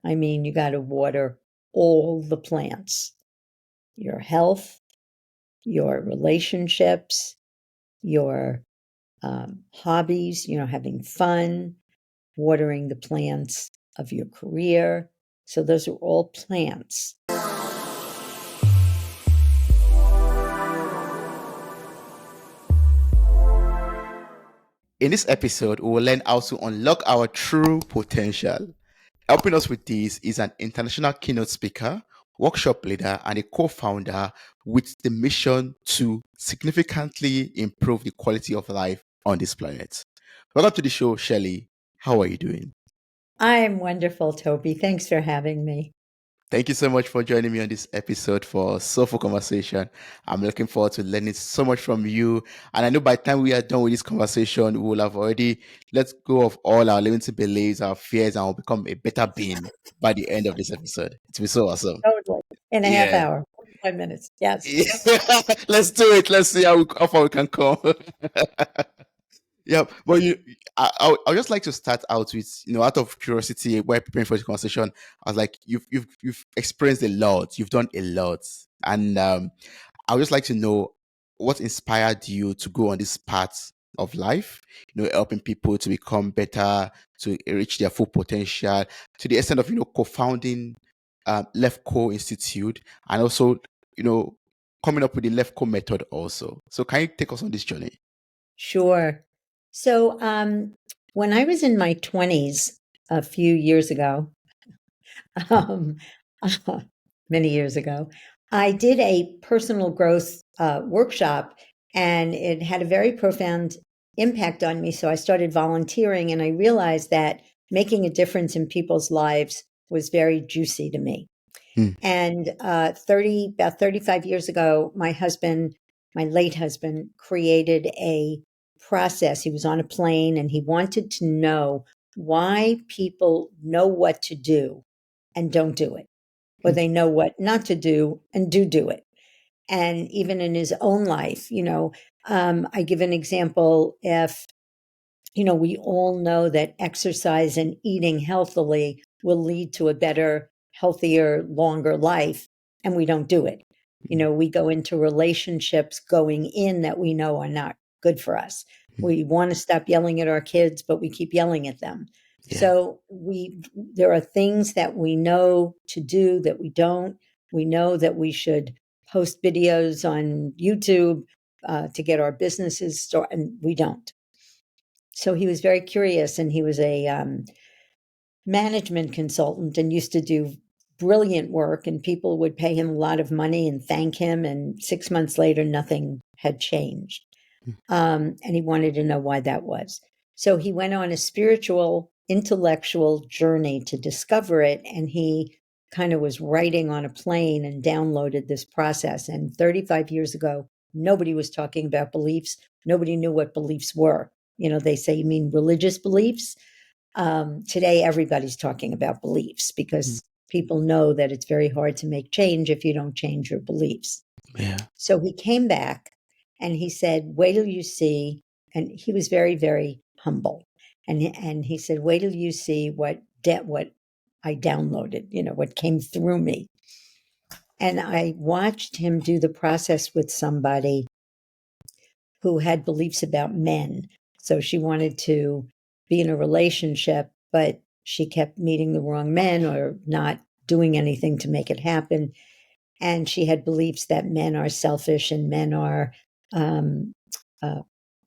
I mean, you got to water all the plants, your health, your relationships, your hobbies, having fun, watering the plants of your career. So those are all plants. In this episode, we will learn how to unlock our true potential. Helping us with this is an international keynote speaker, workshop leader, and a co founder with the mission to significantly improve the quality of life on this planet. Welcome to the show, Shelly. How are you doing? I'm wonderful, Toby. Thanks for having me. Thank you so much for joining me on this episode for Soulful Conversation. I'm looking forward to learning so much from you. And I know by the time we are done with this conversation, we will have already let go of all our limiting beliefs, our fears, and will become a better being by the end of this episode. It will be so awesome. Totally. In a half Yeah. hour, 5 minutes. Yes. Let's do it. Let's see how far we can come. Yeah, but I'll just like to start out with, out of curiosity, while preparing for this conversation, I was like, you've experienced a lot, you've done a lot, and I would just like to know what inspired you to go on this path of life, helping people to become better, to reach their full potential, to the extent of co-founding Lefkoe Institute, and also coming up with the Lefkoe Method also. So can you take us on this journey? Sure. So when I was in my 20s a few years ago, um, many years ago, I did a personal growth workshop, and it had a very profound impact on me. So I started volunteering, and I realized that making a difference in people's lives was very juicy to me. And about 35 years ago, my late husband, created a process. He was on a plane and he wanted to know why people know what to do and don't do it, or they know what not to do and do it. And even in his own life, I give an example. If, we all know that exercise and eating healthily will lead to a better, healthier, longer life, and we don't do it. We go into relationships going in that we know are not good for us. We want to stop yelling at our kids, but we keep yelling at them. Yeah. So there are things that we know to do that we don't. We know that we should post videos on YouTube to get our businesses started, and we don't. So he was very curious, and he was a management consultant and used to do brilliant work, and people would pay him a lot of money and thank him. And 6 months later, nothing had changed. And he wanted to know why that was. So he went on a spiritual, intellectual journey to discover it. And he kind of was writing on a plane and downloaded this process. And 35 years ago, nobody was talking about beliefs. Nobody knew what beliefs were. They say, you mean religious beliefs? Today, everybody's talking about beliefs because people know that it's very hard to make change if you don't change your beliefs. Yeah. So he came back and he said, wait till you see. And he was very, very humble. And he said, wait till you see what I downloaded, what came through me. And I watched him do the process with somebody who had beliefs about men. So she wanted to be in a relationship, but she kept meeting the wrong men or not doing anything to make it happen. And she had beliefs that men are selfish and men are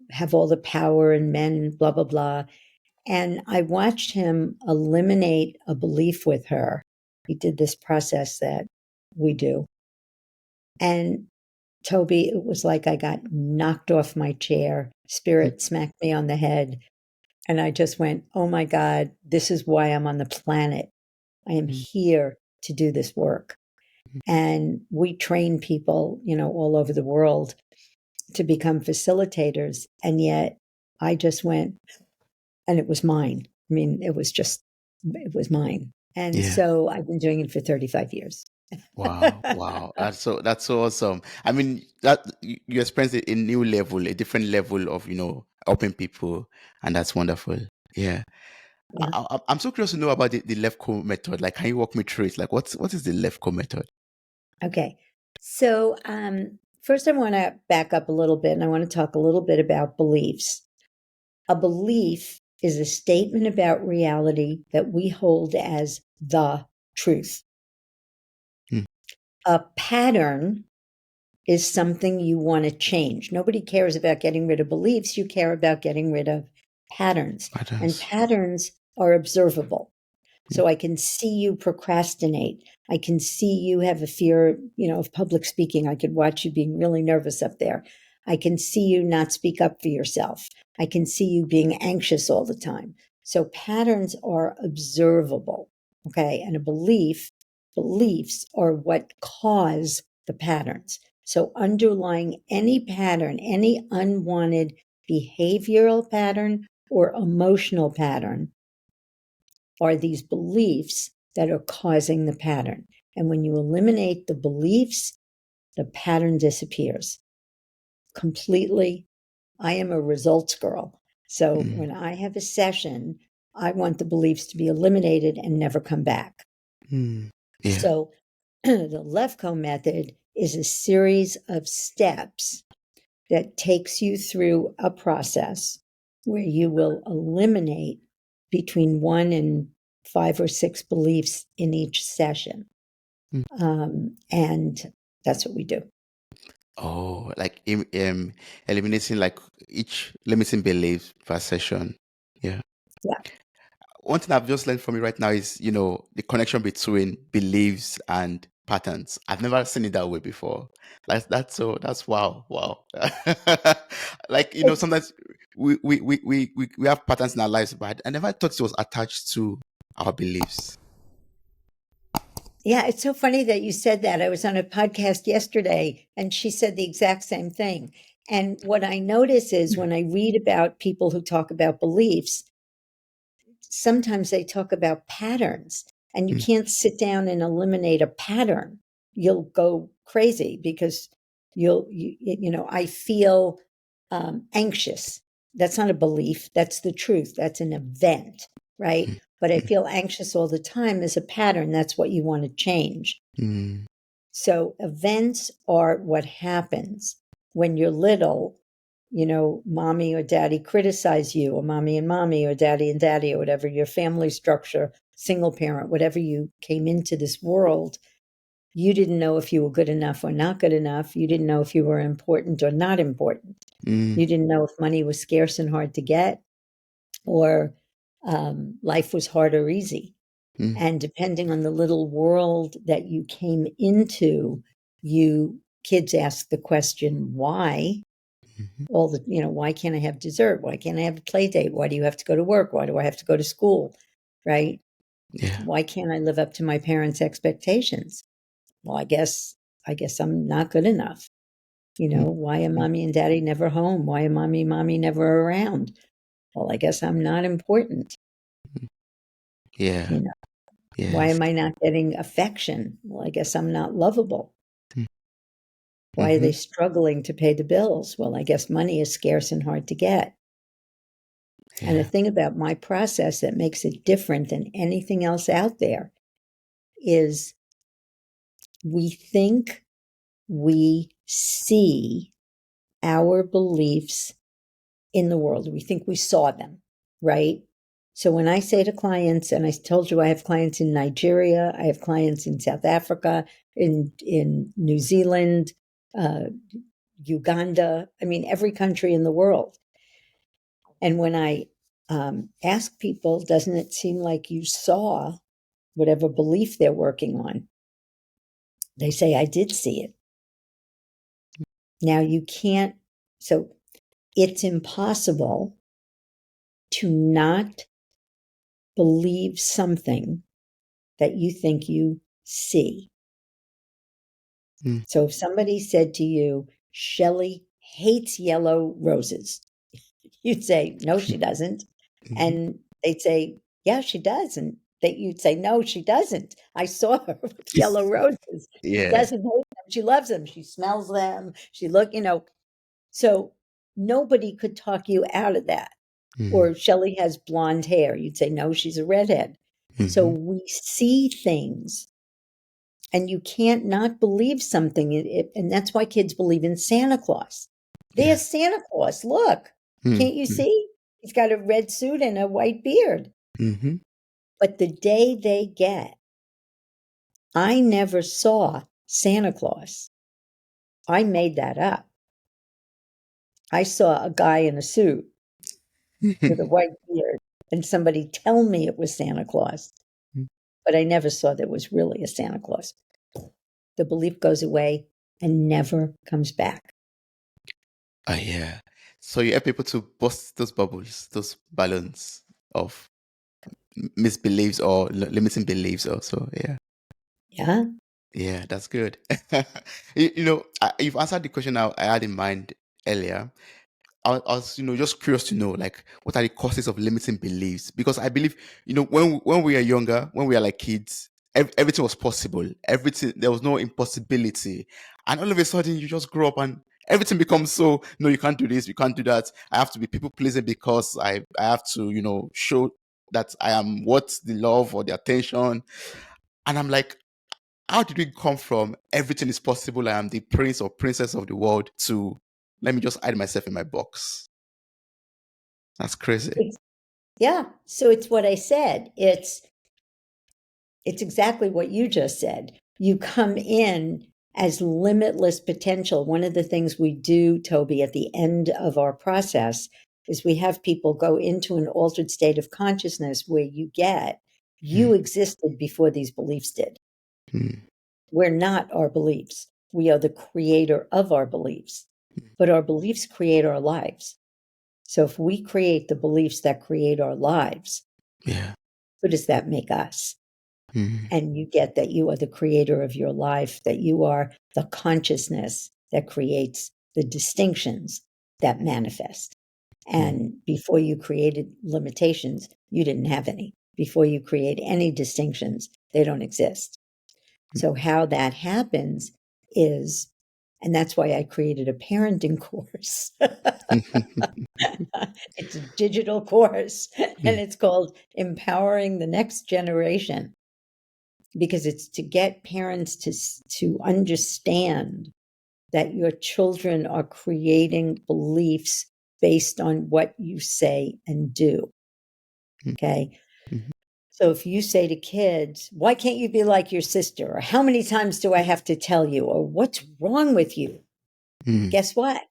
have all the power, and men blah blah blah. And I watched him eliminate a belief with her. He did this process that we do, and Toby, it was like I got knocked off my chair. Spirit smacked me on the head. And I just went, oh my God, this is why I'm on the planet. I am here to do this work. And we train people, all over the world to become facilitators. And yet I just went, and it was mine. I mean, it was mine. And so I've been doing it for 35 years. Wow. That's so awesome. I mean, that you experienced a new level, a different level of, helping people, and that's wonderful. Yeah. Yeah. I'm so curious to know about the Lefkoe method. Like, can you walk me through it? Like, what is the Lefkoe method? Okay. So, first, I want to back up a little bit and I want to talk a little bit about beliefs. A belief is a statement about reality that we hold as the truth. Mm, A pattern is something you want to change. Nobody cares about getting rid of beliefs. You care about getting rid of patterns. And patterns. patterns are observable. Mm, So I can see you procrastinate. I can see you have a fear, of public speaking. I could watch you being really nervous up there. I can see you not speak up for yourself. I can see you being anxious all the time. So patterns are observable. Okay. And beliefs are what cause the patterns. So underlying any pattern, any unwanted behavioral pattern or emotional pattern are these beliefs that are causing the pattern. And when you eliminate the beliefs, the pattern disappears completely. I am a results girl. So mm, when I have a session, I want the beliefs to be eliminated and never come back. mm. Yeah. So the Lefkoe method is a series of steps that takes you through a process where you will eliminate between 1 and 5 or 6 beliefs in each session. Mm. And that's what we do. Oh, like eliminating like each limiting belief per session. Yeah. Yeah. One thing I've just learned from you right now is, the connection between beliefs and patterns. I've never seen it that way before. That's wow, wow. Like, sometimes we have patterns in our lives, but I never thought it was attached to our beliefs. Yeah, it's so funny that you said that. I was on a podcast yesterday and she said the exact same thing. And what I notice is when I read about people who talk about beliefs, sometimes they talk about patterns and you Mm, can't sit down and eliminate a pattern. You'll go crazy because I feel anxious. That's not a belief. That's the truth. That's an event, right? mm, But I mm, feel anxious all the time is a pattern. That's what you want to change. mm, So events are what happens when you're little. Mommy or daddy criticize you, or mommy and mommy, or daddy and daddy, or whatever your family structure, single parent, whatever you came into this world. You didn't know if you were good enough or not good enough. You didn't know if you were important or not important. mm, You didn't know if money was scarce and hard to get, or life was hard or easy. mm, And depending on the little world that you came into, you kids ask the question, why? mhm. Why can't I have dessert? Why can't I have a play date? Why do you have to go to work? Why do I have to go to school? Right? Yeah. Why can't I live up to my parents' expectations? Well, I guess I'm not good enough. Mm, Why are mm, mommy and daddy never home? Why are mommy never around? Well, I guess I'm not important. mm. Yeah. You know, why Yes. am I not getting affection? Well, I guess I'm not lovable. Mm, Why are mm-hmm. they struggling to pay the bills? Well, I guess money is scarce and hard to get. And the Yeah. thing about my process that makes it different than anything else out there is we think we see our beliefs in the world. We think we saw them, right? So when I say to clients, and I told you I have clients in Nigeria, I have clients in South Africa, in New Zealand, uh, Uganda, I mean, every country in the world. And when I ask people, doesn't it seem like you saw whatever belief they're working on? They say, I did see it. Now you can't, so it's impossible to not believe something that you think you see. Mm, So if somebody said to you, Shelly hates yellow roses, you'd say, no, she doesn't. mhm. And they'd say, yeah, she does. And you'd say, no, she doesn't. I saw her with yellow roses. She Yeah. doesn't hate them. She loves them. She smells them. So nobody could talk you out of that. Mm-hmm. Or Shelly has blonde hair. You'd say, no, she's a redhead. So Mm-hmm. we see things and you can't not believe something. And that's why kids believe in Santa Claus. Yeah. There's Santa Claus. Look, can't you Mm-hmm. see? He's got a red suit and a white beard. Mm-hmm. But the day they get, I never saw Santa Claus. I made that up. I saw a guy in a suit with a white beard and somebody tell me it was Santa Claus. But I never saw there was really a Santa Claus. The belief goes away and never comes back. Yeah. So you help people to bust those bubbles, those balloons of misbeliefs or limiting beliefs also. Yeah. Yeah. Yeah, that's good. You've answered the question I had in mind earlier. I was, just curious to know, like, what are the causes of limiting beliefs? Because I believe, when we are younger, when we are like kids, everything was possible. Everything, there was no impossibility. And all of a sudden, you just grow up and everything becomes so, no, you can't do this, you can't do that. I have to be people pleasing because I have to, show that I am worth the love or the attention. And I'm like, how did we come from everything is possible, I am the prince or princess of the world, to let me just hide myself in my box? That's crazy. Yeah. So it's what I said. It's exactly what you just said. You come in as limitless potential. One of the things we do, Toby, at the end of our process is we have people go into an altered state of consciousness where you Mm, existed before these beliefs did. mm, We're not our beliefs. We are the creator of our beliefs, but our beliefs create our lives. So if we create the beliefs that create our lives, yeah. what does that make us? Mm, And you get that you are the creator of your life, that you are the consciousness that creates the distinctions that manifest. mm, And before you created limitations, you didn't have any. Before you create any distinctions, they don't exist. So, how that happens is, and that's why I created a parenting course. It's a digital course, and mm, it's called Empowering the Next Generation, because it's to get parents to understand that your children are creating beliefs based on what you say and do. mm, Okay. mm, So if you say to kids, why can't you be like your sister? Or how many times do I have to tell you? Or what's wrong with you? mm, Guess what?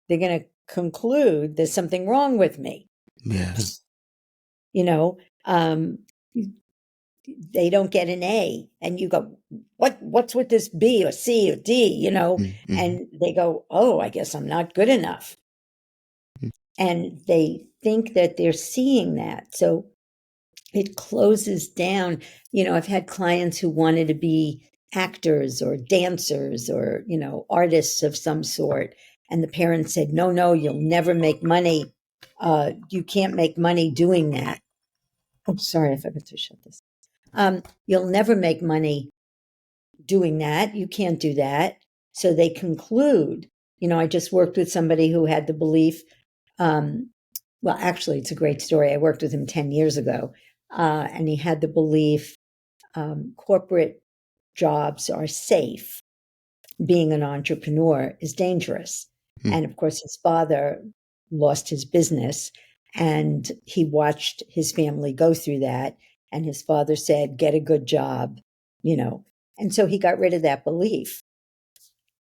They're going to conclude there's something wrong with me. yeah. You know, um, they don't get an A, and you go, what's with this B or C or D, Mm, mm, and they go, oh, I guess I'm not good enough. mm, And they think that they're seeing that. So it closes down. I've had clients who wanted to be actors or dancers or, artists of some sort. And the parents said, no, no, you'll never make money. You can't make money doing that. Oh, sorry, I forgot to shut this. You'll never make money doing that. You can't do that. So they conclude, I just worked with somebody who had the belief. Well, actually, it's a great story. I worked with him 10 years ago, and he had the belief corporate jobs are safe. Being an entrepreneur is dangerous. mm, And of course, his father lost his business, and he watched his family go through that. And his father said, get a good job, you know. And so he got rid of that belief.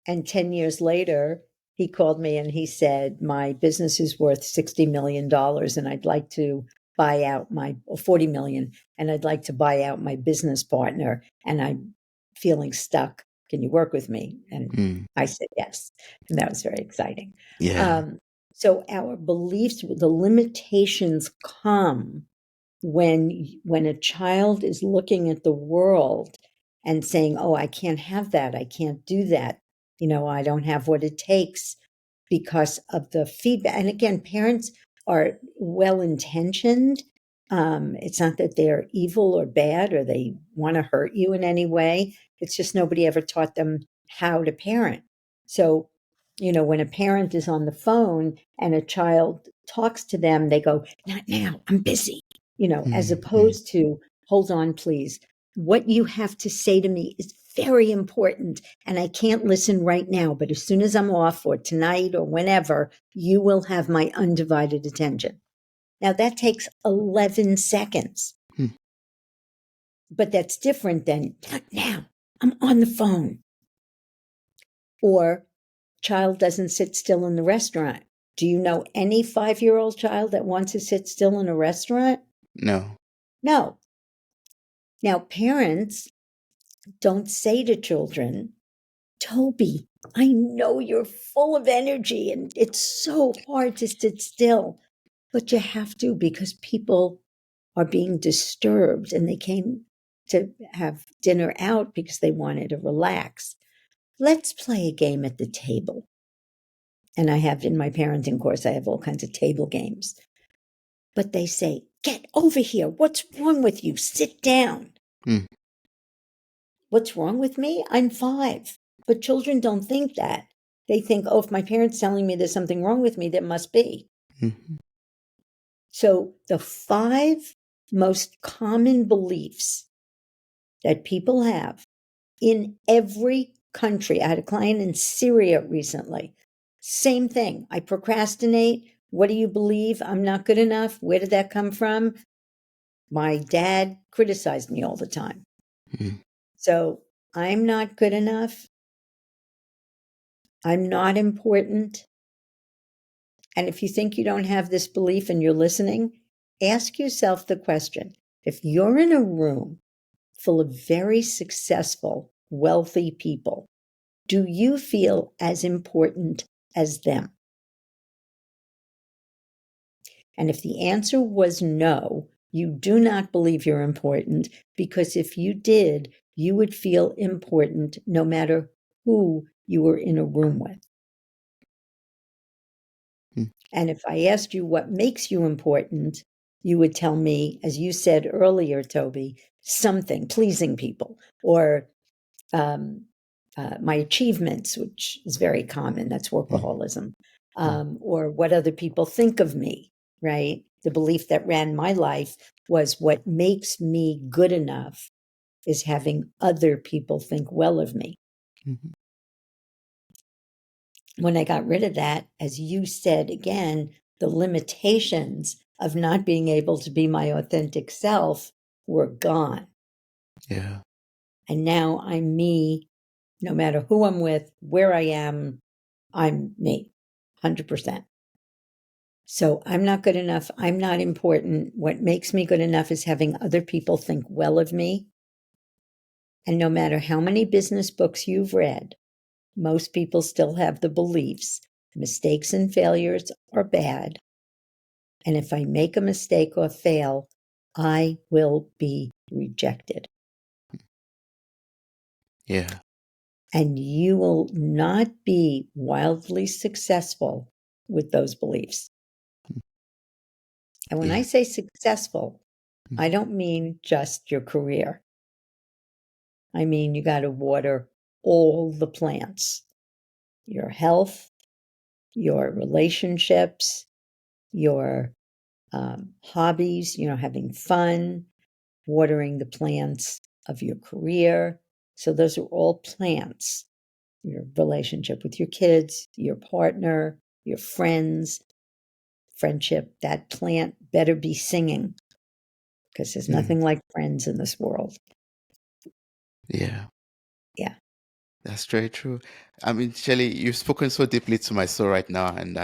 And 10 years later, he called me and he said, my business is worth $60 million and I'd like to buy out my, or 40 million, and I'd like to buy out my business partner. And I'm feeling stuck. Can you work with me? And mm, I said yes. And that was very exciting. yeah. Um, so our beliefs, the limitations come when a child is looking at the world and saying, oh, I can't have that, I can't do that, I don't have what it takes, because of the feedback. And again, parents are well intentioned. It's not that they're evil or bad or they want to hurt you in any way. It's just nobody ever taught them how to parent. So When a parent is on the phone and a child talks to them, they go, "Not now, I'm busy," as Mm-hmm. opposed to, "Hold on, please. What you have to say to me is very important, and I can't listen right now, but as soon as I'm off or tonight or whenever, you will have my undivided attention." Now, that takes 11 seconds, but that's different than, "Not now, I'm on the phone." Or, child doesn't sit still in the restaurant. Do you know any 5-year-old child that wants to sit still in a restaurant? No. No. Now, parents don't say to children, "Toby, I know you're full of energy and it's so hard to sit still, but you have to because people are being disturbed and they came to have dinner out because they wanted to relax. Let's play a game at the table." And I have in my parenting course, I have all kinds of table games. But they say, "Get over here. What's wrong with you? Sit down." Mm. What's wrong with me? I'm 5. But children don't think that. They think, "Oh, if my parent's telling me there's something wrong with me, there must be." Mm-hmm. So the 5 most common beliefs that people have in every country. I had a client in Syria recently. Same thing. I procrastinate. What do you believe? I'm not good enough. Where did that come from? My dad criticized me all the time. Mm. So I'm not good enough. I'm not important. And if you think you don't have this belief and you're listening, ask yourself the question: if you're in a room full of very successful, wealthy people, do you feel as important as them? And if the answer was no, you do not believe you're important, because if you did, you would feel important no matter who you were in a room with. Mm. And if I asked you what makes you important, you would tell me, as you said earlier, Toby, something, pleasing people, or um, my achievements, which is very common. That's Mm. workaholism. Mm. Or what other people think of me, right? The belief that ran my life was, what makes me good enough is having other people think well of me. Mm-hmm. When I got rid of that, as you said again, the limitations of not being able to be my authentic self were gone. Yeah. And now I'm me, no matter who I'm with, where I am, I'm me, 100%. So I'm not good enough. I'm not important. What makes me good enough is having other people think well of me. And no matter how many business books you've read, most people still have the beliefs mistakes and failures are bad. And if I make a mistake or fail, I will be rejected. Yeah. And you will not be wildly successful with those beliefs. And when I Yeah. say successful, I Mm. don't mean just your career. I mean, you got to water all the plants: your health, your relationships, your hobbies, having fun, watering the plants of your career. So, those are all plants: your relationship with your kids, your partner, your friends, friendship. That plant better be singing, because there's Mm. nothing like friends in this world. Yeah. Yeah. That's very true. I mean, Shelly, you've spoken so deeply to my soul right now, and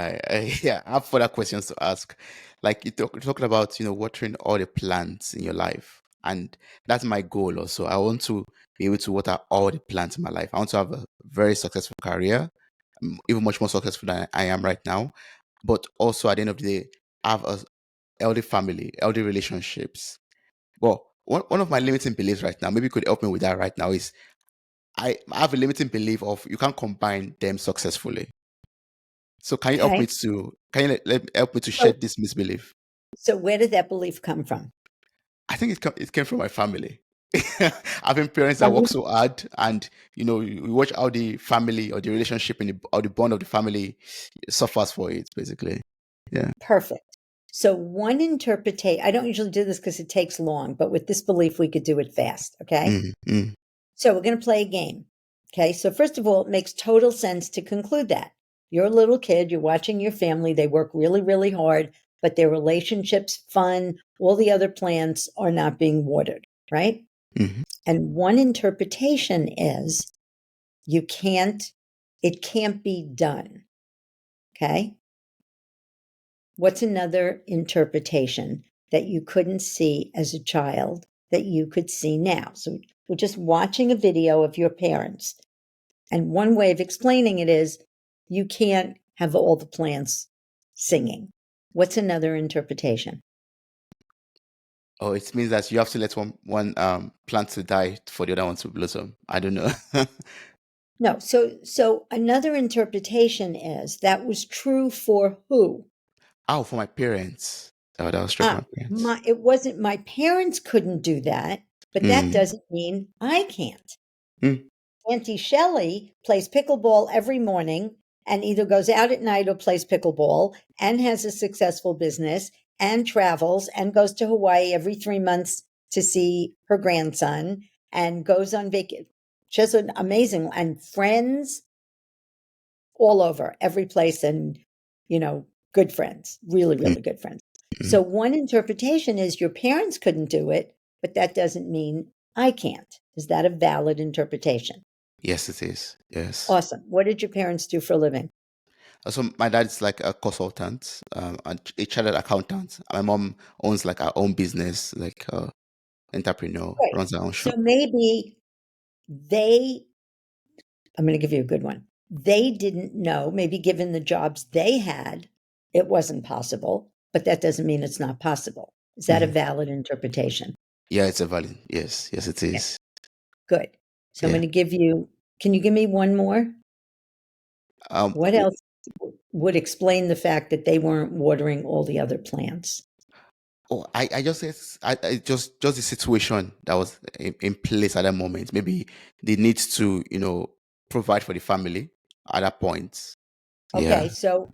yeah, I have further questions to ask. Like you're talking about, watering all the plants in your life, and that's my goal also. I want to be able to water all the plants in my life. I want to have a very successful career, even much more successful than I am right now. But also at the end of the day, have a healthy family, healthy relationships. Well, one of my limiting beliefs right now, maybe you could help me with that right now, is I have a limiting belief of you can't combine them successfully. So can you help me Okay. to can you help me to So, shed this misbelief? where did that belief come from? I think it came from my family. Having parents I that work mean, so hard, and you watch how the family or the relationship or the bond of the family suffers for it, basically. Yeah. perfect. So one interpretation, I don't usually do this because it takes long, but with this belief, we could do it fast. Okay. Mm, mm, So we're going to play a game. Okay. So first of all, it makes total sense to conclude that you're a little kid, you're watching your family, they work really, really hard, but their relationships, fun, all the other plants are not being watered, right? mm. And one interpretation is you can't, it can't be done. Okay. What's another interpretation that you couldn't see as a child that you could see now? So we're just watching a video of your parents. And one way of explaining it is you can't have all the plants singing. What's another interpretation? Oh, it means that you have to let one plant to die for the other one to blossom. I don't know. No, so another interpretation is that was true for who? Oh, for my parents. Oh, that was true for Ah, my parents. it wasn't my parents couldn't do that, but that Mm, doesn't mean I can't. mm, Auntie Shelley plays pickleball every morning and either goes out at night or plays pickleball and has a successful business and travels and goes to Hawaii every 3 months to see her grandson and goes on vacation. She's an amazing and friends all over every place and, good friends, really, mm, really good friends. mm. So one interpretation is your parents couldn't do it, but that doesn't mean I can't. Is that a valid interpretation? Yes, it is. Yes. Awesome. What did your parents do for a living? So my dad's like a consultant, a chartered accountant. My mom owns like her own business, like entrepreneur, Right. runs her own So shop. maybe they, I'm going to give you a good one. They didn't know, maybe given the jobs they had, it wasn't possible, but that doesn't mean it's not possible. Is that a Mhm. valid interpretation? Yeah, it's a valid. Yes, yes, it Yeah. is. Good. So I'm Yeah. going to give you, can you give me one more? What W- else would explain the fact that they weren't watering all the other plants? oh, I just said, I just the situation that was in place at that moment. Maybe the need to, provide for the family at that point. Yeah. Okay, so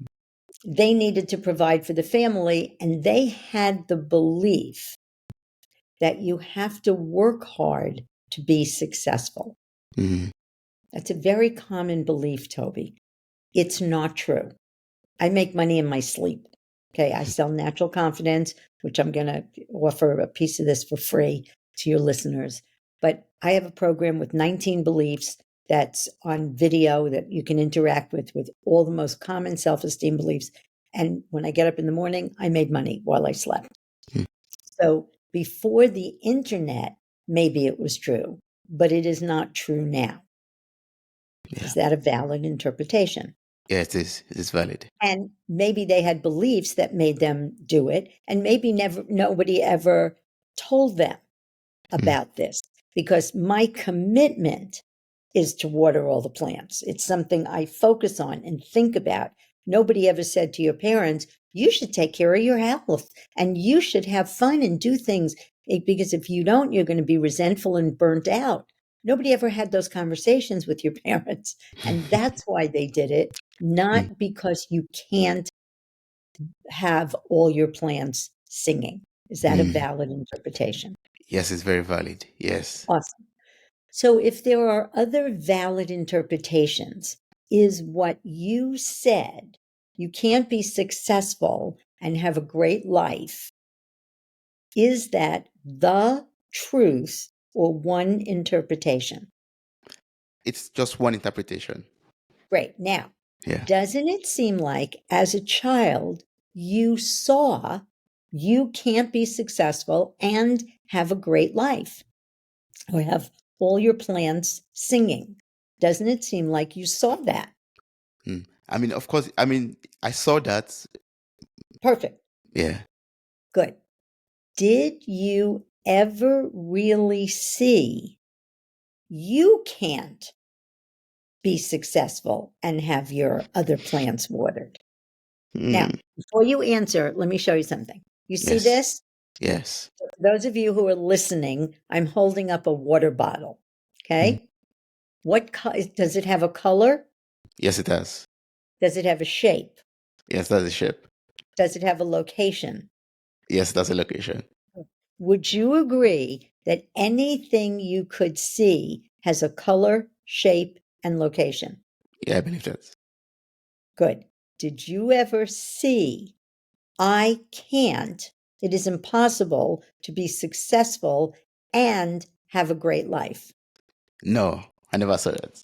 they needed to provide for the family and they had the belief that you have to work hard to be successful. Mm, That's a very common belief, Toby. It's not true. I make money in my sleep. Okay, I sell natural confidence, which I'm going to offer a piece of this for free to your listeners. But I have a program with 19 beliefs that's on video that you can interact with all the most common self-esteem beliefs. And when I get up in the morning, I made money while I slept. mm, So before the internet, maybe it was true, but it is not true now. yeah. Is that a valid interpretation? Yeah, it is. It is valid. And maybe they had beliefs that made them do it, and maybe nobody ever told them Mm, about this because my commitment is to water all the plants. It's something I focus on and think about. Nobody ever said to your parents, you should take care of your health and you should have fun and do things because if you don't, you're going to be resentful and burnt out. Nobody ever had those conversations with your parents. And that's why they did it, mm, not because you can't have all your plants singing. Is that a mm. valid interpretation? Yes, it's very valid. Yes. Awesome. So, if there are other valid interpretations, is what you said, you can't be successful and have a great life, is that the truth or one interpretation? It's just one interpretation. Great. Now, Yeah. doesn't it seem like as a child, you saw you can't be successful and have a great life or have all your plants singing? Doesn't it seem like you saw that? Mm. I mean, of course, I saw that. Perfect. Yeah. Good. Did you ever really see you can't be successful and have your other plants watered? Now, Mm. before you answer, let me show you something. You see Yes. this? Yes. For those of you who are listening, I'm holding up a water bottle. Mm. Okay. Does it have a color? Yes, it does. Does it have a shape? Yes, that's a ship. Does it have a location? Yes, that's a location. Would you agree that anything you could see has a color, shape, and location? Yeah, I believe that. Good. Did you ever see, I can't, it is impossible to be successful and have a great life? No, I never saw that.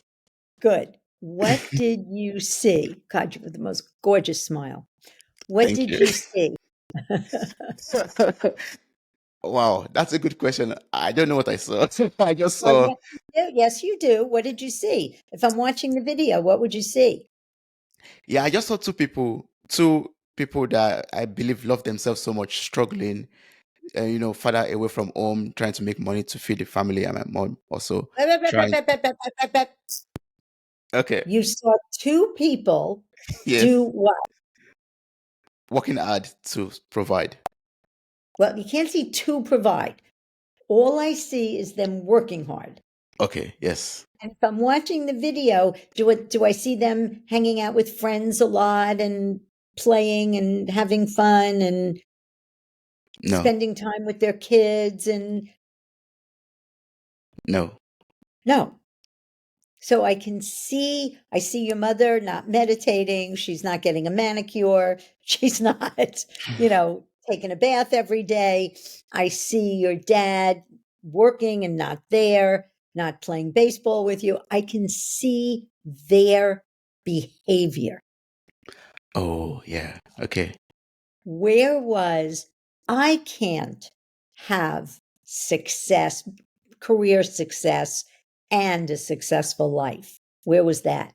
Good. What did you see? God, you have the most gorgeous smile. What Thank did you. you see? Wow, that's a good question. I don't know what I saw. I just Oh, saw, yes, you do. Yes, you do. What did you see? If I'm watching the video, what would you see? yeah, I just saw two people that I believe love themselves so much, struggling, father away from home, trying to make money to feed the family, and my mom also trying. Okay, You saw two people do yes, what? working hard to provide. Well, you can't see two provide. All I see is them working hard. Okay, yes, And if I'm watching the video, do I see them hanging out with friends a lot and playing and having fun and no, spending time with their kids? And no, no. So I see your mother not meditating. She's not getting a manicure. She's not, taking a bath every day. I see your dad working and not there, not playing baseball with you. I can see their behavior. oh yeah, okay, Where was, I can't have success, career success, and a successful life? Where was that?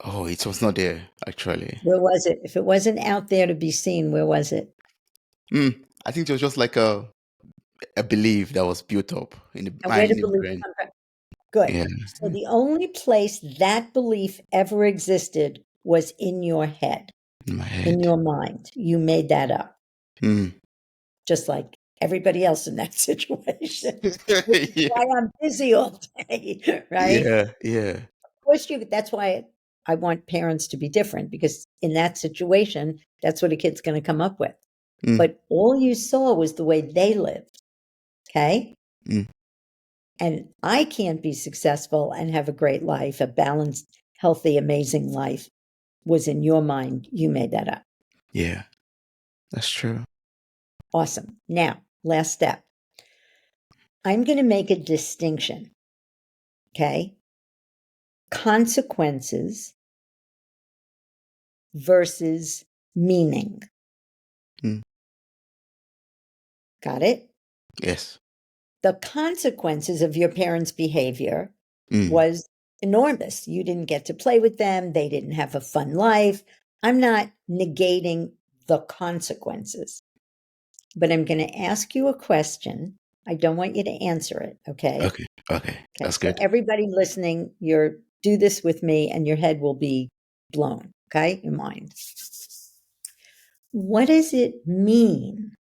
oh, it was not there actually. Where was it? If it wasn't out there to be seen, where was it? I think it was just like a belief that was built up in the And where mind, did in the belief brain. come from? Good. Yeah, So the only place that belief ever existed was in your head, in my in head. your mind. You made that up, Mm. just like everybody else in that situation, which is yeah, why I'm busy all day, right? yeah, yeah. Of course, that's why I want parents to be different, because in that situation, that's what a kid's going to come up with. Mm, But all you saw was the way they lived. Okay. mm, And I can't be successful and have a great life, a balanced, healthy, amazing life was in your mind. You made that up. yeah, that's true. Awesome. Now, last step. I'm going to make a distinction. Okay. Consequences versus meaning. Mm, Got it? yes. The consequences of your parents' behavior Mm, was enormous. You didn't get to play with them. They didn't have a fun life. I'm not negating the consequences, but I'm going to ask you a question. I don't want you to answer it. Okay. okay, okay, Okay. that's So good. everybody listening, do this with me and your head will be blown. Okay. Your mind. What does it mean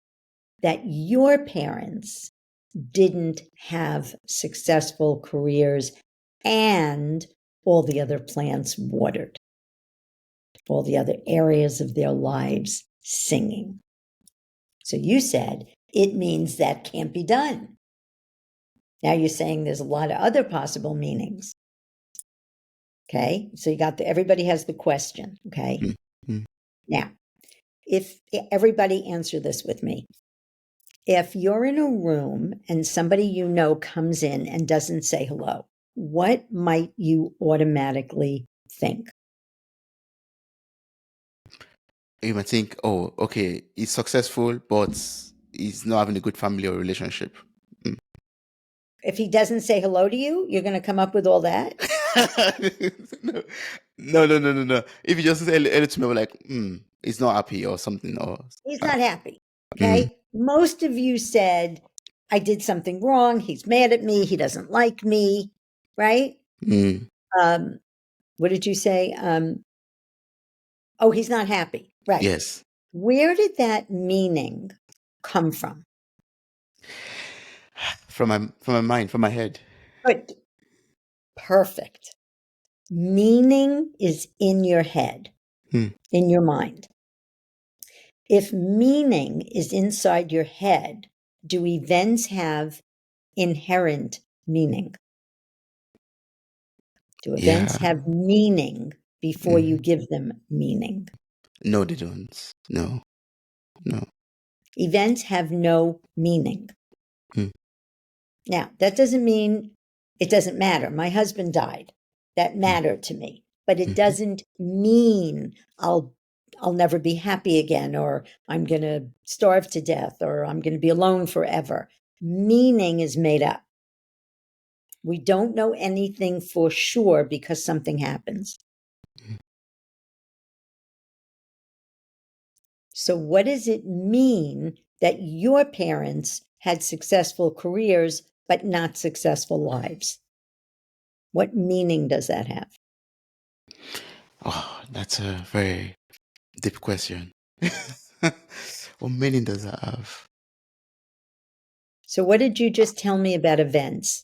that your parents didn't have successful careers and all the other plants watered, all the other areas of their lives singing? So you said it means that can't be done. Now you're saying there's a lot of other possible meanings. Okay. So everybody has the question. Okay. Mm, mm. Now, if everybody answer this with me, if you're in a room and somebody you know comes in and doesn't say hello, what might you automatically think? You might think, oh, okay, he's successful, but he's not having a good family or relationship. Mm. If he doesn't say hello to you, you're going to come up with all that? no, no. If you just say hello to me, we're like, he's not happy or something, or He's uh, not happy. mm, Okay. Most of you said, I did something wrong. He's mad at me. He doesn't like me. Right. mm, Um, what did you say? Oh, he's not happy. Right. yes. Where did that meaning come from? From my mind, from my head. Good. Perfect. Meaning is in your head, Hmm. in your mind. If meaning is inside your head, do events have inherent meaning? Do events Yeah. have meaning before you Mhm. give them meaning? No, they don't. No. No. Events have no meaning. Hmm. Now, that doesn't mean it doesn't matter. My husband died. That mattered to me, but it Mhm. doesn't mean I'll never be happy again, or I'm going to starve to death, or I'm going to be alone forever. Meaning is made up. We don't know anything for sure because something happens. So, what does it mean that your parents had successful careers but not successful lives? What meaning does that have? Oh, that's a very deep question. What meaning does that have? So, what did you just tell me about events?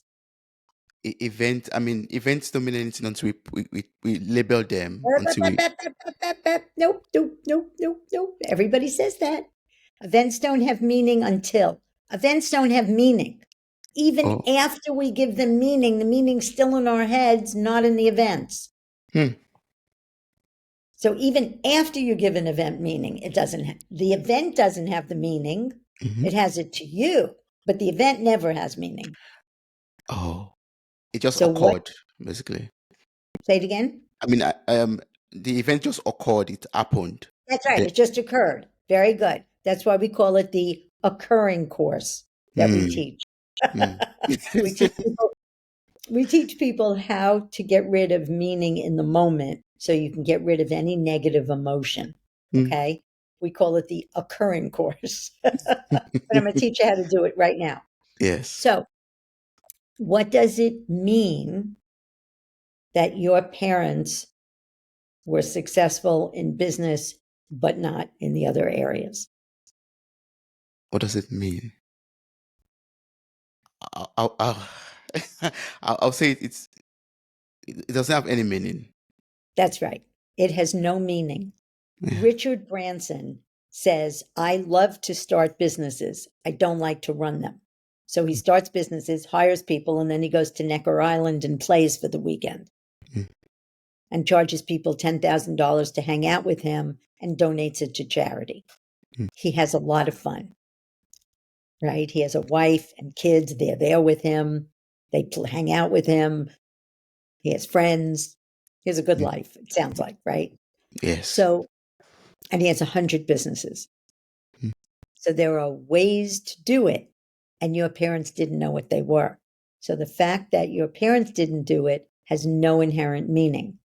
Event. I mean, events don't mean anything until we label them until we. Nope, nope, nope, nope, nope. Everybody says that. Events don't have meaning until. Events don't have meaning. Even Oh. after we give them meaning, the meaning's still in our heads, not in the events. Hmm. So even after you give an event meaning, it doesn't the event doesn't have the meaning. Mhm. It has it to you, but the event never has meaning. Oh, it just So what, occurred basically. say it again? I mean, the event just occurred. It happened. That's right. The, It just occurred. Very good. That's why we call it the occurring course that we hmm. teach. Hmm. we teach people we teach people how to get rid of meaning in the moment so you can get rid of any negative emotion. Hmm. Okay? We call it the occurring course. But I'm going to teach you how to do it right now. Yes. So, what does it mean that your parents were successful in business but not in the other areas? What does it mean? I'll I'll say it doesn't have any meaning. That's right. It has no meaning. Yeah. Richard Branson says, I love to start businesses. I don't like to run them. So he starts businesses, hires people, and then he goes to Necker Island and plays for the weekend Mm. and charges people $10,000 to hang out with him and donates it to charity. Mm. He has a lot of fun, right? He has a wife and kids. They're there with him. They hang out with him. He has friends. He has a good Mm. life, it sounds like, right? Yes. So, and he has 100 businesses. Mm. So there are ways to do it, and your parents didn't know what they were. So the fact that your parents didn't do it has no inherent meaning.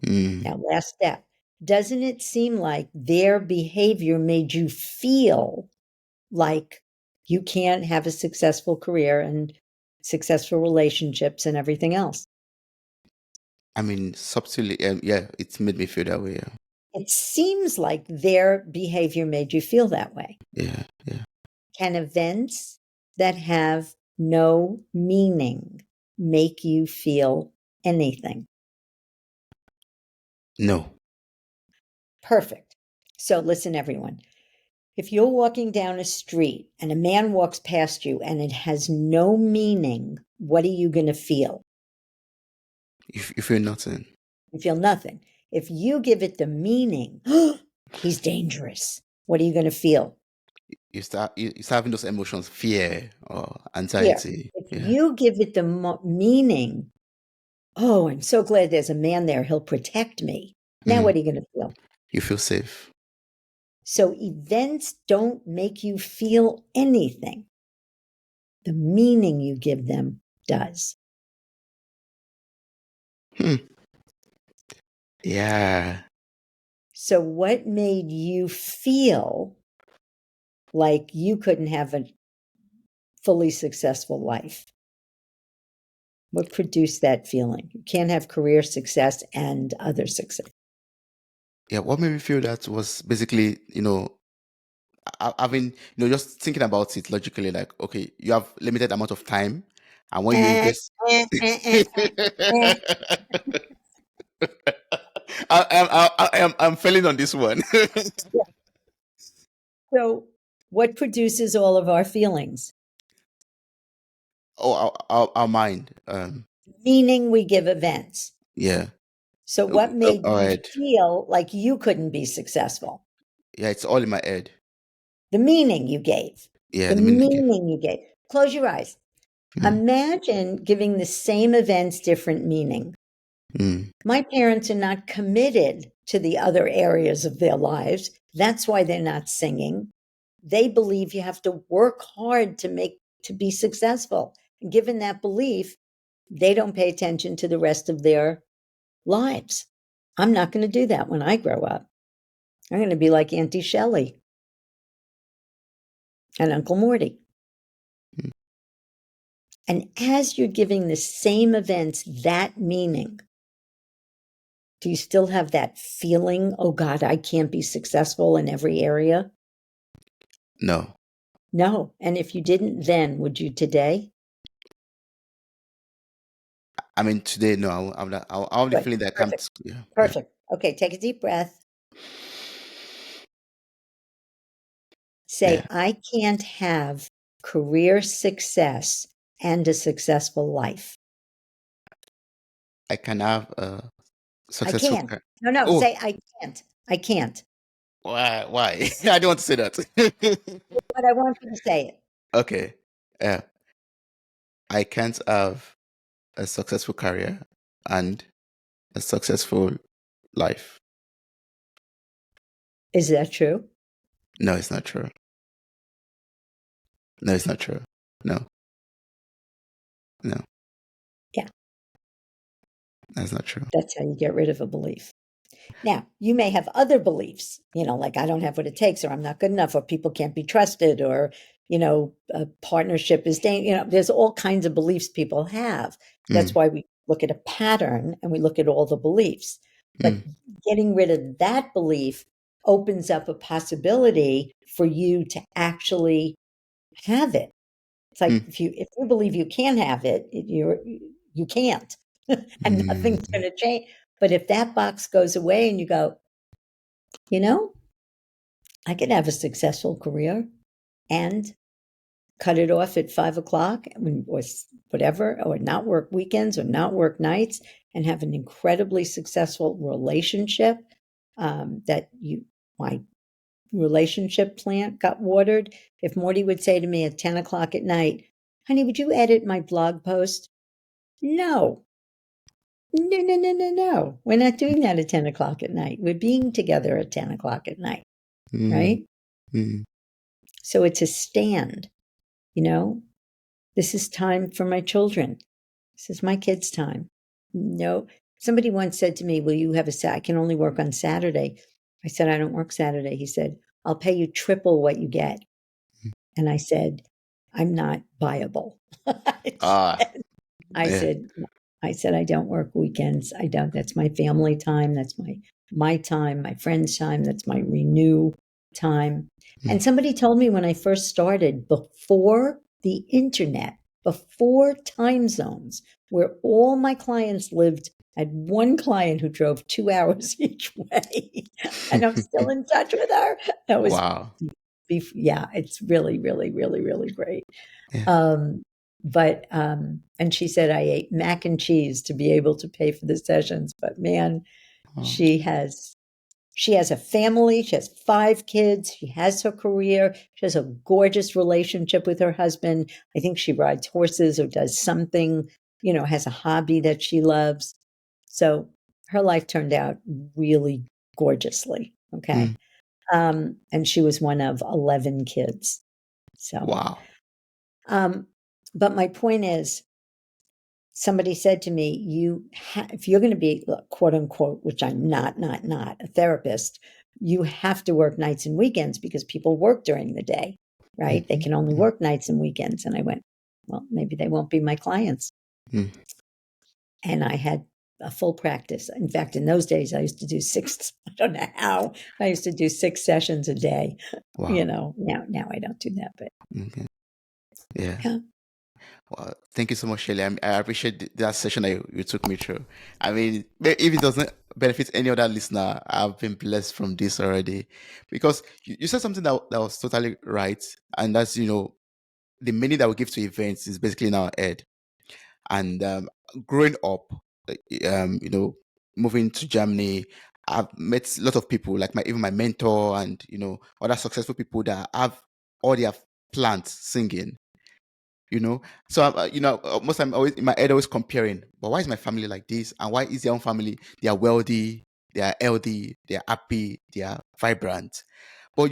Mm. Now, last step. Doesn't it seem like their behavior made you feel like you can't have a successful career and successful relationships and everything else? I mean, subtly, yeah, it's made me feel that way. Yeah. It seems like their behavior made you feel that way. Yeah. Yeah. Can events that have no meaning make you feel anything? No. Perfect. So listen, everyone. If you're walking down a street and a man walks past you and it has no meaning, what are you going to feel? You feel nothing. You feel nothing. If you give it the meaning, he's dangerous, what are you going to feel? You start having those emotions, fear or Fear. anxiety. If Yeah. you give it the meaning, oh, I'm so glad there's a man there. He'll protect me. Now, Mm. what are you going to feel? You feel safe. So events don't make you feel anything. The meaning you give them does. Hmm. Yeah. So what made you feel like you couldn't have a fully successful life? What produced that feeling? You can't have career success and other success. Yeah. What made me feel that was basically, having, just thinking about it logically, like, okay, you have limited amount of time, and when you Eh, invest, eh, eh, eh, eh, eh. I'm failing on this one. Yeah. So, what produces all of our feelings? Oh, our mind. Meaning we give events. Yeah. So, what made All you right. feel like you couldn't be successful? Yeah, it's all in my head. The meaning you gave. Yeah, The the minute I give. meaning you gave. Close your eyes. Mm, Imagine giving the same events different meaning. mm, My parents are not committed to the other areas of their lives. That's why they're not singing. They believe you have to work hard to be successful. And given that belief, they don't pay attention to the rest of their lives. I'm not going to do that when I grow up. I'm going to be like Auntie Shelley and Uncle Morty. mm. And as you're giving the same events that meaning, do you still have that feeling, oh God, I can't be successful in every area? No, No. And if you didn't then, would you today? I mean today. No, I'll have the Good. feeling that I Perfect. can't. Yeah, yeah, Perfect. Okay, take a deep breath. yeah. Say, I can't have career success and a successful life. I can have a I successful. can. No, Oh, say, I can't. I can't. why? Why? I don't want to say that. But I want you to say it. Okay. Yeah, I can't have a successful career and a successful life. Is that true? No, it's not true. No, it's not true. No, no, Yeah, that's not true. that's how you get rid of a belief. Now, you may have other beliefs, like I don't have what it takes, or I'm not good enough, or people can't be trusted, or, a partnership is dangerous. There's all kinds of beliefs people have. That's Mm, why we look at a pattern and we look at all the beliefs. But mm, getting rid of that belief opens up a possibility for you to actually have it. It's like mm, if you believe you can have it, you can't, and nothing's mm, going to change. But if that box goes away and you go, you know, I could have a successful career and cut it off at 5 o'clock or whatever, or not work weekends or not work nights, and have an incredibly successful relationship. My relationship plant got watered. If Morty would say to me at 10 o'clock at night, honey, would you edit my blog post? No, no, no, no, no, no. We're not doing that at 10 o'clock at night. We're being together at 10 o'clock at night, mm, right? mm, So it's a stand, you know? This is time for my children. This is my kids' time. No, somebody once said to me, will you have I can only work on Saturday. I said, I don't work Saturday. He said, I'll pay you triple what you get. And I said, I'm not viable. ah, I yeah. said, I said, I don't work weekends. I don't. That's my family time. That's my time, my friend's time. That's my renew time. Mm, And somebody told me when I first started, before the internet, before time zones, where all my clients lived, I had one client who drove 2 hours each way, and I'm still in touch with her. That was, wow. yeah, it's really, really, really, really great. Yeah. Um, and she said I ate mac and cheese to be able to pay for the sessions. But man, Oh, she has a family. She has 5 kids. She has her career. She has a gorgeous relationship with her husband. I think she rides horses or does something, has a hobby that she loves. So her life turned out really gorgeously. Okay. mm, And she was one of 11 kids. So, wow. um, but my point is, somebody said to me, if you're going to be quote unquote, which I'm not a therapist, you have to work nights and weekends because people work during the day, right? They Mhm, can only mm, work nights and weekends. And I went, well, maybe they won't be my clients. mm, And I had a full practice. In fact, in those days, I used to do I don't know how, I used to do 6 sessions a day. Wow. Now I don't do that, but Okay. Yeah. yeah. Well, thank you so much, Shelly. I appreciate that session that you took me through. I mean, if it doesn't benefit any other listener, I've been blessed from this already. Because you said something that was totally right. And that's, the meaning that we give to events is basically in our head. And growing up, like, moving to Germany, I've met a lot of people, like even my mentor and, other successful people that have all their plants singing, you know. So most time always in my head always comparing, but why is my family like this, and why is their own family, they are wealthy, they are healthy, they are happy, they are vibrant. But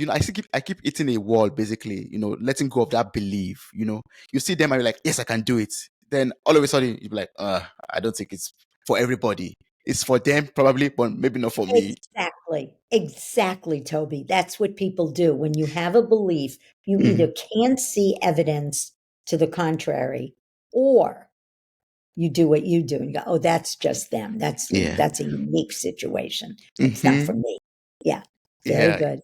I keep hitting a wall, basically, letting go of that belief. You see them and you're like, yes, I can do it. Then all of a sudden you're like, I don't think it's for everybody. It's for them probably, but maybe not for me. Exactly, Toby. That's what people do. When you have a belief, you Mm, either can't see evidence to the contrary, or you do what you do and you go, oh, that's just them. yeah. That's a unique situation. It's not for Hmm. me. Yeah, very Yeah. good.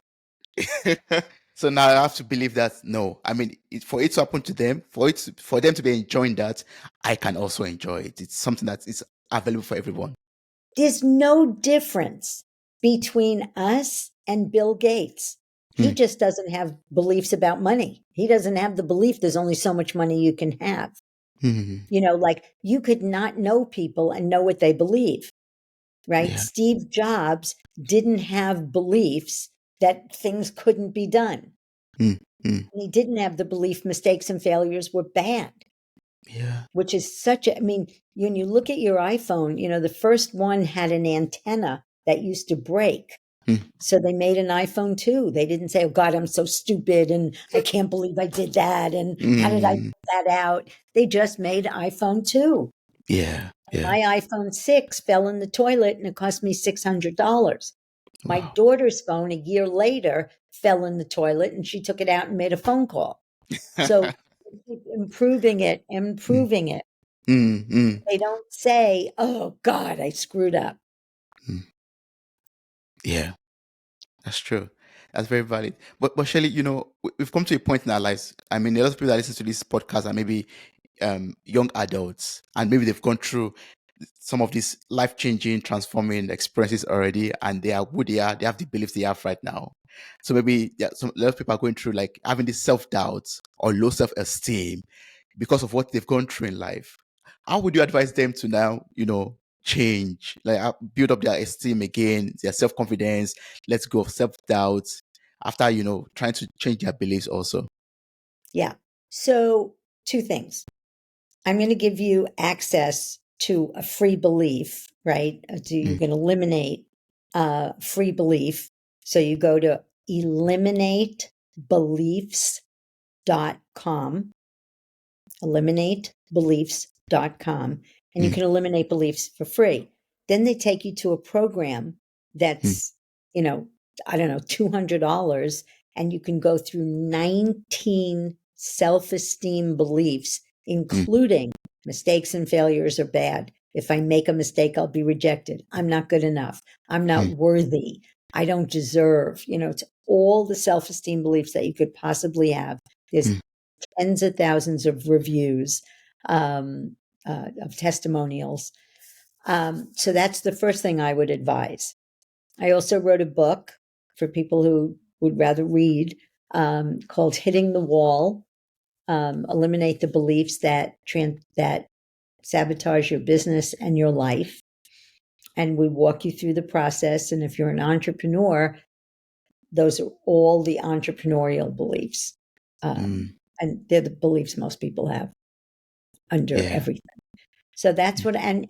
So now I have to believe that, no, I mean, for it to happen to them, for them to be enjoying that, I can also enjoy it. It's something that is available for everyone. There's no difference between us and Bill Gates. He Mm, just doesn't have beliefs about money. He doesn't have the belief there's only so much money you can have. mm, Like you could not know people and know what they believe, right? yeah. Steve Jobs didn't have beliefs that things couldn't be done. Mm, mm, And he didn't have the belief mistakes and failures were bad, yeah. which is I mean, when you look at your iPhone, the first one had an antenna that used to break. Mm, So they made an iPhone 2. They didn't say, oh God, I'm so stupid and I can't believe I did that. And how did I mm, put that out? They just made iPhone 2. yeah. Yeah. My iPhone 6 fell in the toilet and it cost me $600. My Wow. daughter's phone a year later fell in the toilet and she took it out and made a phone call. So keep improving it, Mm, improving it. mm, mm, They don't say, oh God, I screwed up. mm. Yeah, that's true. That's very valid. But Shelley, we've come to a point in our lives. I mean, a lot of people that listen to this podcast are maybe young adults, and maybe they've gone through some of these life-changing, transforming experiences already, and they are who they are. They have the beliefs they have right now. So maybe, yeah, a lot of people are going through like having this self-doubt or low self-esteem because of what they've gone through in life. How would you advise them to now, change, like build up their esteem again, their self-confidence, let go of self-doubt after, trying to change their beliefs also? Yeah. So, two things. I'm going to give you access to a free belief, right? You Mm, can eliminate free belief. So you go to eliminatebeliefs.com, eliminatebeliefs.com, and you mm, can eliminate beliefs for free. Then they take you to a program mm, that's, you know, I don't know, $200, and you can go through 19 self-esteem beliefs, mm, including mistakes and failures are bad. If I make a mistake, I'll be rejected. I'm not good enough. I'm not mm, worthy. I don't deserve. It's all the self-esteem beliefs that you could possibly have. There's mm, tens of thousands of reviews, of testimonials. So that's the first thing I would advise. I also wrote a book for people who would rather read, called Hitting the Wall, Eliminate the Beliefs that Sabotage Your Business and Your Life. And we walk you through the process. And if you're an entrepreneur, those are all the entrepreneurial beliefs. mm. And they're the beliefs most people have under Yeah. everything. So that's what, I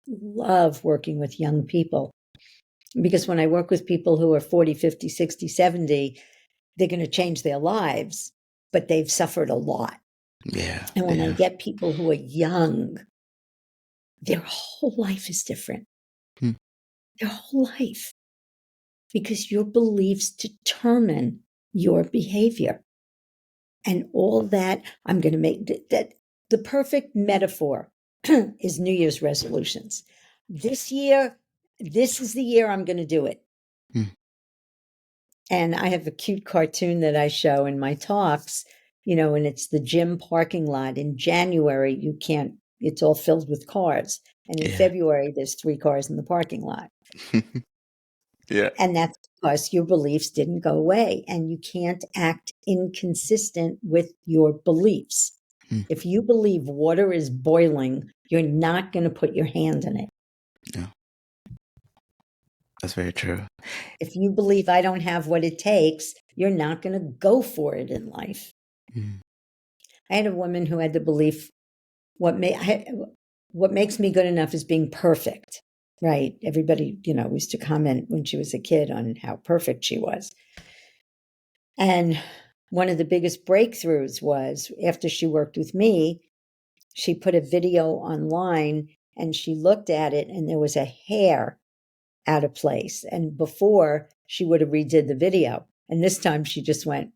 love working with young people, because when I work with people who are 40, 50, 60, 70, they're going to change their lives, but they've suffered a lot. Yeah. And when I Yeah. get people who are young, their whole life is different, Mm, their whole life, because your beliefs determine your behavior. And all that, I'm going to make that the perfect metaphor. is New Year's resolutions. This year, this is the year I'm going to do it. Mm. And I have a cute cartoon that I show in my talks, and it's the gym parking lot. In January, it's all filled with cars. And in Yeah. February, there's 3 cars in the parking lot. Yeah. And that's because your beliefs didn't go away, and you can't act inconsistent with your beliefs. Mm. If you believe water is boiling, you're not going to put your hand in it. Yeah. That's very true. If you believe I don't have what it takes, you're not going to go for it in life. Mm. I had a woman who had the belief, what makes me good enough is being perfect, right? Everybody, used to comment when she was a kid on how perfect she was. And one of the biggest breakthroughs was after she worked with me, she put a video online and she looked at it and there was a hair out of place. And before she would have redid the video. And this time she just went,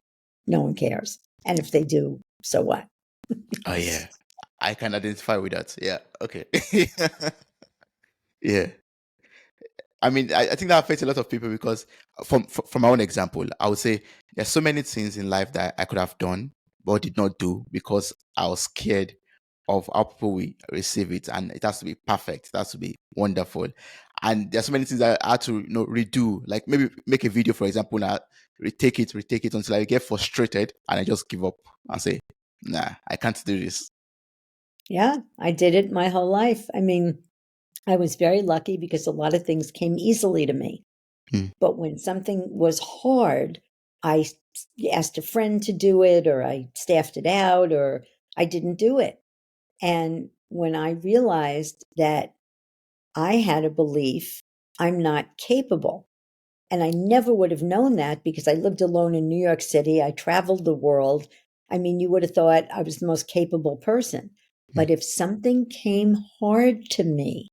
no one cares. And if they do, so what? Oh yeah. I can identify with that. Yeah. Okay. Yeah. I mean, I think that affects a lot of people because from my own example, I would say there's so many things in life that I could have done but did not do because I was scared of how people will receive it, and it has to be perfect. It has to be wonderful. And there's so many things that I had to redo, like maybe make a video, for example, and I retake it until I get frustrated and I just give up and say, nah, I can't do this. Yeah, I did it my whole life. I mean, I was very lucky because a lot of things came easily to me. Mm. But when something was hard, I asked a friend to do it, or I staffed it out, or I didn't do it. And when I realized that I had a belief I'm not capable, and I never would have known that because I lived alone in New York City. I traveled the world. I mean, you would have thought I was the most capable person. Mm. But if something came hard to me,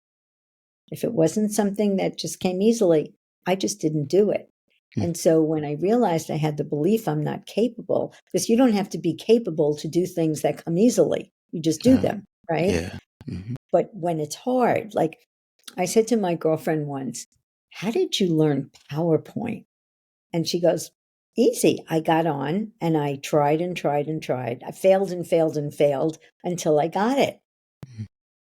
if it wasn't something that just came easily, I just didn't do it. Mm. And so when I realized I had the belief I'm not capable, because you don't have to be capable to do things that come easily, you just do them, right? Yeah. Mm-hmm. But when it's hard, like I said to my girlfriend once, how did you learn PowerPoint? And she goes, easy. I got on and I tried and tried and tried. I failed and failed and failed until I got it.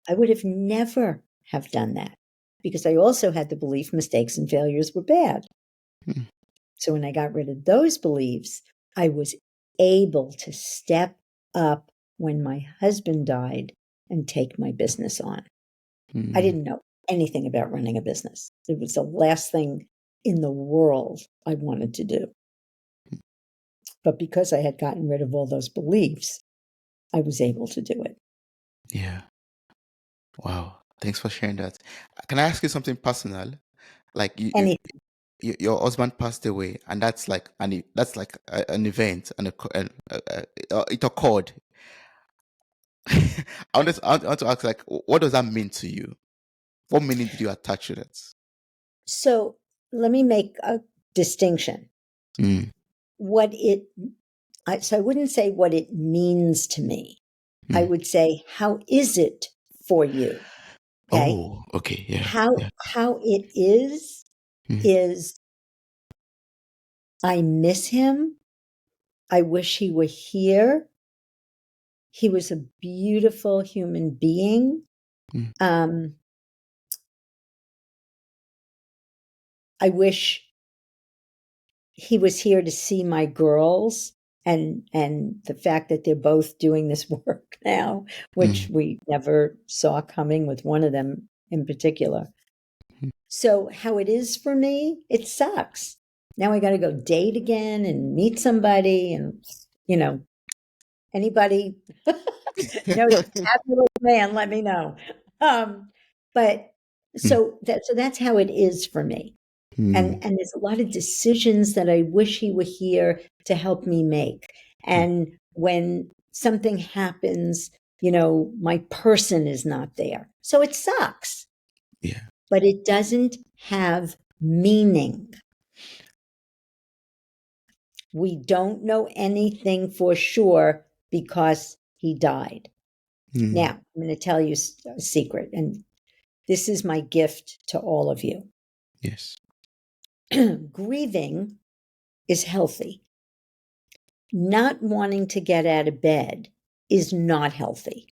I would have never have done that because I also had the belief mistakes and failures were bad. Mm. So when I got rid of those beliefs, I was able to step up when my husband died and take my business on. I Mm. didn't know anything about running a business. It was the last thing in the world I wanted to do. But because I had gotten rid of all those beliefs, I was able to do it. Yeah. Wow. Thanks for sharing that. Can I ask you something personal? Like Anything. your husband passed away, and that's like an event, and it occurred. I want to ask, like, what does that mean to you? What meaning did you attach to that? So let me make a distinction. Mm. So I wouldn't say what it means to me. I Mm. would say, how is it for you? Okay. Oh, okay, yeah, How yeah. how it is I miss him. I wish he were here. He was a beautiful human being. Mm. Um, I wish he was here to see my girls and the fact that they're both doing this work now, which Mm. we never saw coming with one of them in particular. Mm. So how it is for me, it sucks. Now I got to go date again and meet somebody and anybody knows a fabulous man, let me know. Um, but Mm. so that's how it is for me. And Mm. and there's a lot of decisions that I wish he were here to help me make. Mm. And when something happens, my person is not there. So it sucks, Yeah, but it doesn't have meaning. We don't know anything for sure because he died. Now, I'm going to tell you a secret, and this is my gift to all of you. Yes. Grieving is healthy. Not wanting to get out of bed is not healthy.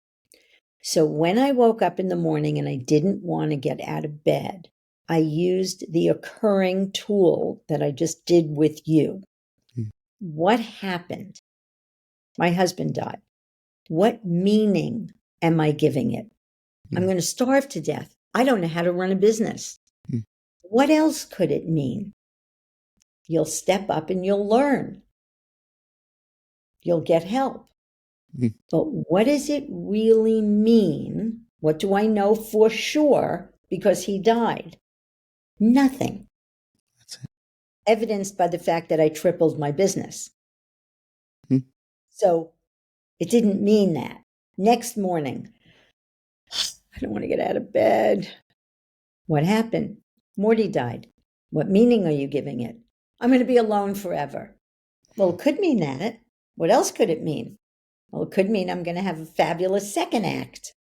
So when I woke up in the morning and I didn't want to get out of bed, I used the occurring tool that I just did with you. What happened? My husband died. What meaning am I giving it? I'm going to starve to death. I don't know how to run a business. What else could it mean? You'll step up and you'll learn. You'll get help. But what does it really mean? What do I know for sure because he died? Nothing. That's it. Evidenced by the fact that I tripled my business. So it didn't mean that. Next morning, I don't want to get out of bed. What happened? Morty died. What meaning are you giving it? I'm going to be alone forever. Well, it could mean that. What else could it mean? Well, it could mean I'm going to have a fabulous second act.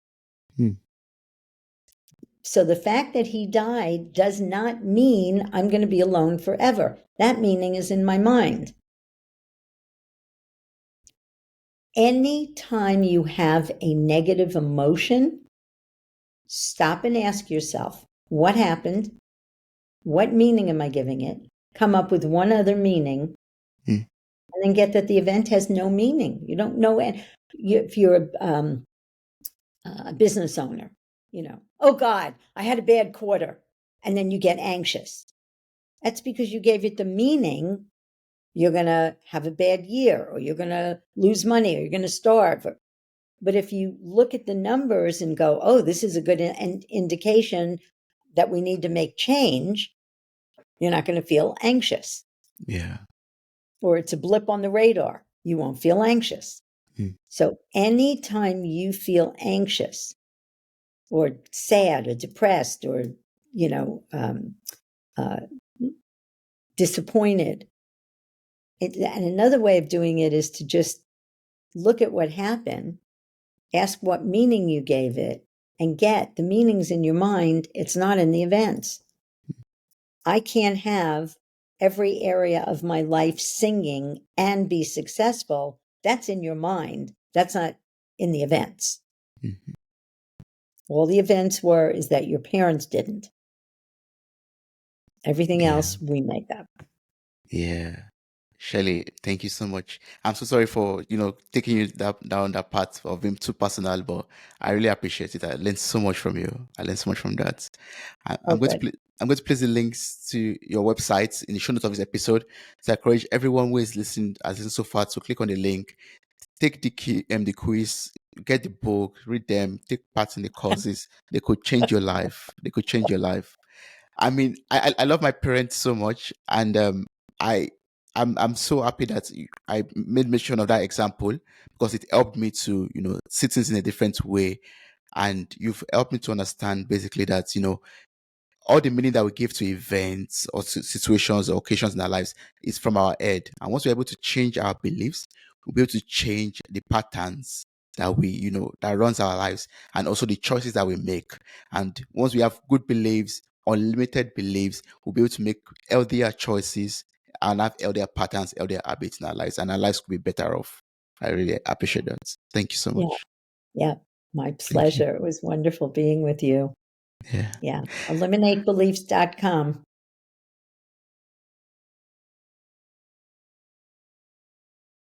So the fact that he died does not mean I'm going to be alone forever. That meaning is in my mind. Anytime you have a negative emotion, stop and ask yourself, what happened? What meaning am I giving it? Come up with one other meaning, and then get that the event has no meaning. You don't know if you're a business owner, oh God, I had a bad quarter, and then you get anxious. That's because you gave it the meaning you're going to have a bad year, or you're going to lose money, or you're going to starve. But if you look at the numbers and go, oh, this is a good indication that we need to make change, you're not going to feel anxious. Yeah. Or it's a blip on the radar. You won't feel anxious. So anytime you feel anxious or sad or depressed or, disappointed, and another way of doing it is to just look at what happened, ask what meaning you gave it, and get the meanings in your mind. It's not in the events. I can't have every area of my life singing and be successful. That's in your mind. That's not in the events. All the events is that your parents didn't. Everything else we make up. Yeah. Shelly, thank you so much. I'm so sorry for, taking you down that path of being too personal, but I really appreciate it. I learned so much from you. I learned so much from that. I'm going to I'm going to place the links to your website in the show notes of this episode. So I encourage everyone who is has listened so far to click on the link, take the quiz, get the book, read them, take part in the courses. They could change your life. They could change your life. I mean, I love my parents so much, and I I'm so happy that I made mention of that example because it helped me to see things in a different way, and you've helped me to understand basically that all the meaning that we give to events or situations or occasions in our lives is from our head, and once we're able to change our beliefs, we'll be able to change the patterns that that runs our lives, and also the choices that we make. And once we have good beliefs, unlimited beliefs, we'll be able to make healthier choices and have healthier patterns, healthier habits in our lives, and our lives could be better off. I really appreciate that. Thank you so much. Yeah, my Thank you. pleasure. It was wonderful being with you. Yeah. Yeah. EliminateBeliefs.com.